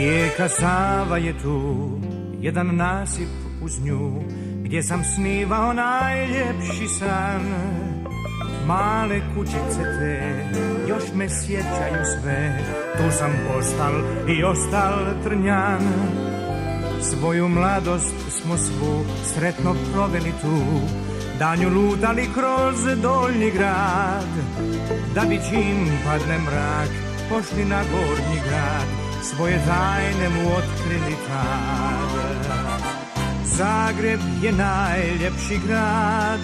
Rijeka Sava je tu, jedan nasip uz nju, gdje sam snivao najljepši san. Male kućice te, još me sjećaju sve, tu sam postal i ostal trnjan. Svoju mladost smo svu sretno proveli tu, danju lutali kroz Donji grad, da bi čim padne mrak pošli na Gornji grad, svoje tajne mu otkrili tad. Zagreb je najljepši grad,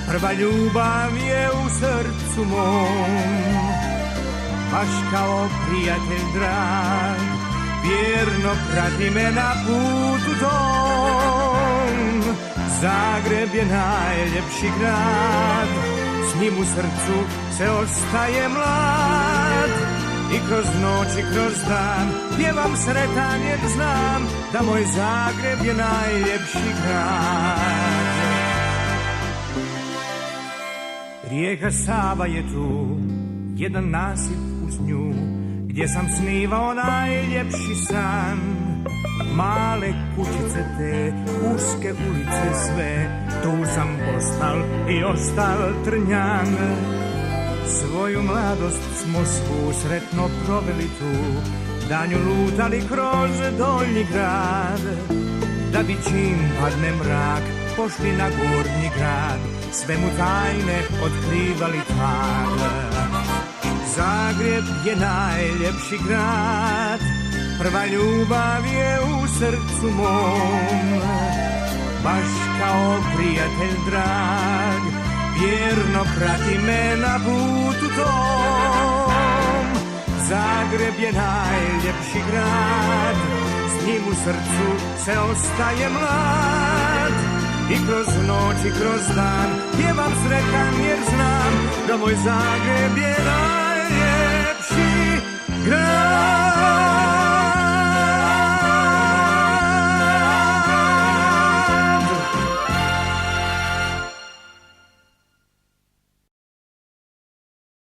prva ljubav je u srcu mom, baš kao prijatelj drag, vjerno prati me na putu tom. Zagreb je najljepši grad, s njim u srcu se ostaje mlad. I kroz noć i kroz dan pjevam sretan jer znam da moj Zagreb je najljepši grad. Rijeka Sava je tu, jedan nasip uz nju, gdje sam snivao najljepši san. Male kućice te, uske ulice sve, tu sam postal i ostal trnjan. Svoju mladost smo svu sretno proveli tu, danju lutali kroz Donji grad, da bi čim padne mrak pošli na Gornji grad, sve mu tajne otkrivali tad. Zagreb je najljepši grad, prva ljubav je u srcu mom, baš kao prijatelj drag, vjerno prati me na putu tom. Zagreb je najljepši grad, s njim u srcu se ostaje mlad. I kroz noć i kroz dan pjevam sretan jer znam da moj Zagreb je